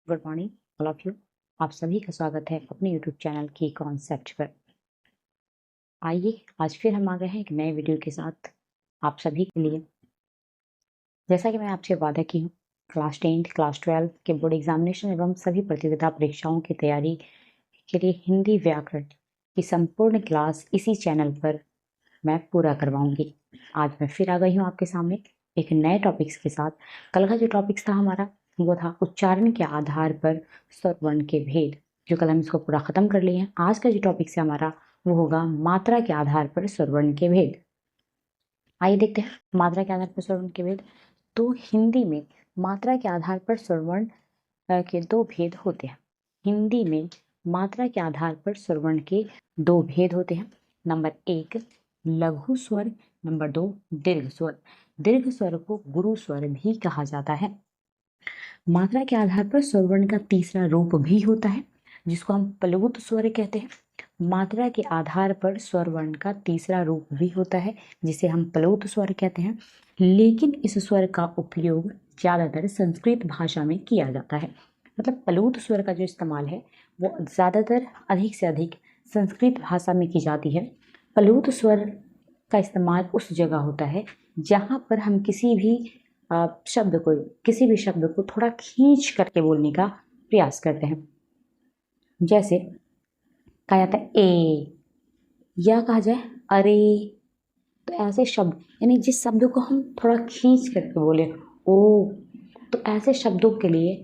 Good morning all of you. आप सभी का स्वागत है अपने यूट्यूब चैनल की कॉन्सेप्ट पर। आइए आज फिर हम आ गए हैं एक नए वीडियो के साथ आप सभी के लिए। जैसा कि मैं आपसे वादा की हूँ, क्लास 10 क्लास 12 के बोर्ड एग्जामिनेशन एवं सभी प्रतियोगिता परीक्षाओं की तैयारी के लिए हिंदी व्याकरण की संपूर्ण क्लास इसी चैनल पर मैं पूरा करवाऊंगी। आज मैं फिर आ गई हूँ आपके सामने एक नए टॉपिक्स के साथ। कल का जो टॉपिक्स था हमारा वो था उच्चारण के आधार पर स्वर वर्ण के भेद, जो कल हम इसको पूरा खत्म कर लिए हैं। आज का जो टॉपिक्स है हमारा वो होगा मात्रा के आधार पर स्वर वर्ण के भेद। आइए देखते हैं मात्रा के आधार पर स्वर वर्ण के भेद। तो हिंदी में मात्रा के आधार पर स्वर वर्ण के दो भेद होते हैं। हिंदी में मात्रा के आधार पर स्वर वर्ण के दो भेद होते हैं। नंबर 1 लघु स्वर, नंबर 2 दीर्घ स्वर। दीर्घ स्वर को गुरु स्वर भी कहा जाता है। मात्रा के आधार पर स्वर वर्ण का तीसरा रूप भी होता है जिसको हम प्लुत स्वर कहते हैं। मात्रा के आधार पर स्वर वर्ण का तीसरा रूप भी होता है जिसे हम प्लुत स्वर कहते हैं, लेकिन इस स्वर का उपयोग ज़्यादातर संस्कृत भाषा में किया जाता है। मतलब प्लुत स्वर का जो इस्तेमाल है वो ज़्यादातर अधिक से अधिक संस्कृत भाषा में की जाती है। प्लुत स्वर का इस्तेमाल उस जगह होता है जहाँ पर हम किसी भी शब्द को थोड़ा खींच करके बोलने का प्रयास करते हैं। जैसे कहा जाता है ए, या कहा जाए अरे। तो ऐसे शब्द यानी जिस शब्द को हम थोड़ा खींच करके बोले ओ, तो ऐसे शब्दों के लिए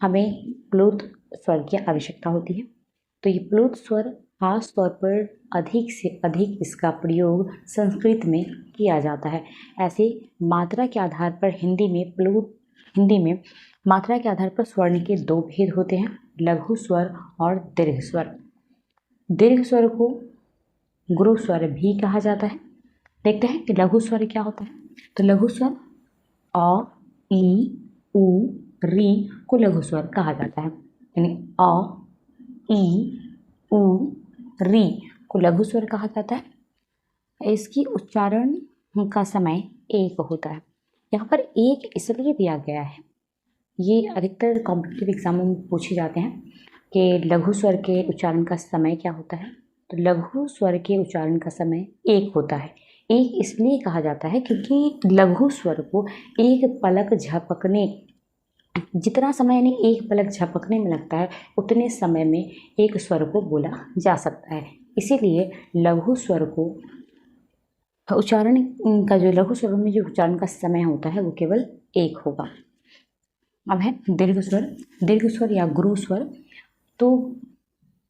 हमें प्लुत स्वर की आवश्यकता होती है। तो ये प्लुत स्वर खास तौर पर अधिक से अधिक इसका प्रयोग संस्कृत में किया जाता है। ऐसे मात्रा के आधार पर हिंदी में मात्रा के आधार पर स्वर्ण के दो भेद होते हैं, लघु स्वर और दीर्घ स्वर। दीर्घ स्वर को गुरु स्वर भी कहा जाता है। देखते हैं कि लघु स्वर क्या होता है। तो लघु स्वर अ, ई, उ, री को लघु स्वर कहा जाता है। यानी अ, ई, उ, री को लघु स्वर कहा जाता है। इसकी उच्चारण का समय एक होता है। यहाँ पर एक इसलिए दिया गया है, ये अधिकतर कॉम्पिटिटिव एग्जामों में पूछे जाते हैं कि लघु स्वर के उच्चारण का समय क्या होता है। तो लघु स्वर के उच्चारण का समय एक होता है। एक इसलिए कहा जाता है क्योंकि लघु स्वर को एक पलक झपकने जितना समय यानी एक पलक झपकने में लगता है उतने समय में एक स्वर को बोला जा सकता है। इसीलिए लघु स्वर को उच्चारण का जो लघु स्वरों में जो उच्चारण का समय होता है वो केवल एक होगा। अब है दीर्घ स्वर। दीर्घ स्वर या गुरु स्वर। तो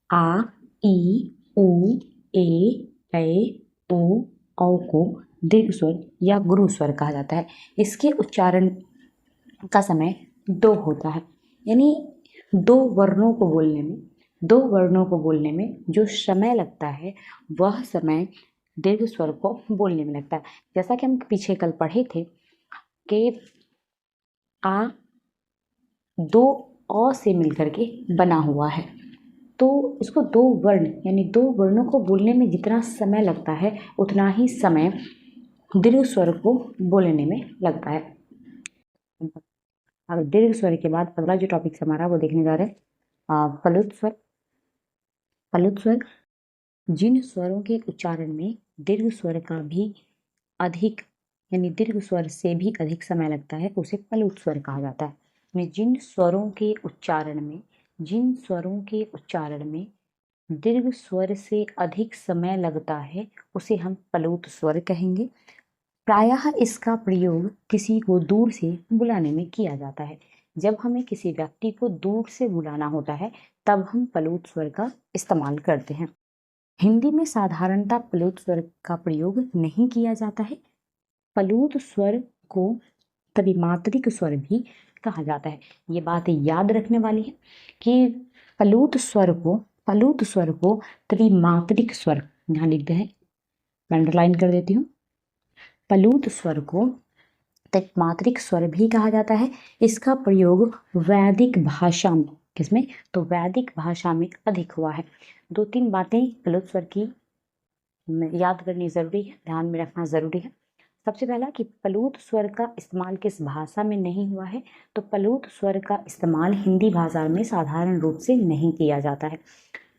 आ, ई, उ, ए, उ, औ को दीर्घ स्वर या गुरु स्वर कहा जाता है। इसके उच्चारण का समय दो होता है। यानी दो वर्णों को बोलने में जो समय लगता है वह समय दीर्घ स्वर को बोलने में लगता है। जैसा कि हम पीछे कल पढ़े थे कि आ दो अ से मिलकर के बना हुआ है, तो इसको दो वर्ण यानी दो वर्णों को बोलने में जितना समय लगता है उतना ही समय दीर्घ स्वर को बोलने में लगता है। अब दीर्घ स्वर के बाद अगला जो टॉपिक हमारा वो देखने जा रहे हैं प्लुत स्वर। प्लुत स्वर जिन स्वरों के उच्चारण में दीर्घ स्वर का भी अधिक यानी दीर्घ स्वर से भी अधिक समय लगता है उसे प्लुत स्वर कहा जाता है। जिन स्वरों के उच्चारण में दीर्घ स्वर से अधिक समय लगता है उसे हम प्लुत स्वर कहेंगे। प्रायः इसका प्रयोग किसी को दूर से बुलाने में किया जाता है। जब हमें किसी व्यक्ति को दूर से बुलाना होता है तब हम प्लुत स्वर का इस्तेमाल करते हैं। हिंदी में साधारणतः प्लुत स्वर का प्रयोग नहीं किया जाता है। प्लुत स्वर को त्रिमात्रिक स्वर भी कहा जाता है। ये बात याद रखने वाली है कि प्लुत स्वर को त्रिमात्रिक स्वर, यहाँ लिखते हैं मैं अंडरलाइन कर देती हूँ, प्लुत स्वर को त्रिमात्रिक स्वर भी कहा जाता है। इसका प्रयोग वैदिक भाषा में किसमें, तो वैदिक भाषा में अधिक हुआ है। दो तीन बातें प्लुत स्वर की याद करनी जरूरी है, ध्यान में रखना जरूरी है। सबसे पहला कि प्लूत स्वर का इस्तेमाल किस भाषा में नहीं हुआ है, तो प्लूत स्वर का इस्तेमाल हिंदी भाषा में साधारण रूप से नहीं किया जाता है।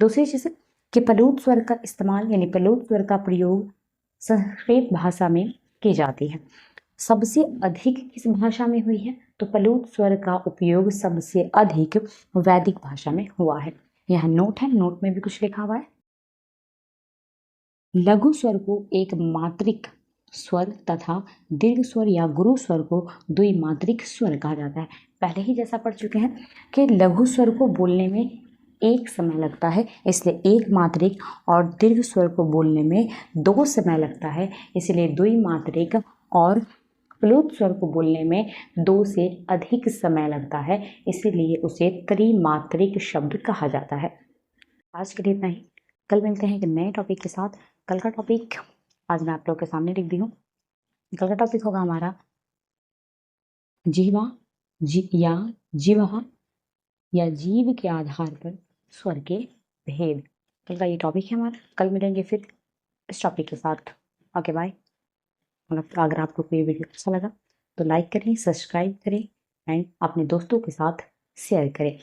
दूसरी चीज़ कि प्लूत स्वर का इस्तेमाल यानी प्लूत स्वर का प्रयोग संस्कृत भाषा में की जाती है। सबसे अधिक किस भाषा में हुई है, तो प्लूत स्वर का उपयोग सबसे अधिक वैदिक भाषा में हुआ है। यह नोट है, नोट में भी कुछ लिखा हुआ है। लघु स्वर को एक मात्रिक स्वर तथा दीर्घ स्वर या गुरु स्वर को द्विमात्रिक स्वर कहा जाता है। पहले ही जैसा पढ़ चुके हैं कि लघु स्वर को बोलने में एक समय लगता है, इसलिए एक मात्रिक, और दीर्घ स्वर को बोलने में 2 समय लगता है, इसलिए द्विमात्रिक, और प्लुत स्वर को बोलने में 2 से अधिक समय लगता है, इसीलिए उसे त्रिमात्रिक शब्द कहा जाता है। आज के लिए इतना ही। कल मिलते हैं एक नए टॉपिक के साथ। कल का टॉपिक आज मैं आप लोगों के सामने लिख दी हूँ। कल का टॉपिक होगा हमारा जीवा जीवा या जीव के आधार पर स्वर के भेद। कल का ये टॉपिक है हमारा। कल मिलेंगे फिर इस टॉपिक के साथ। Okay bye. अगर आपको कोई वीडियो अच्छा लगा तो लाइक करें, सब्सक्राइब करें एंड अपने दोस्तों के साथ शेयर करें।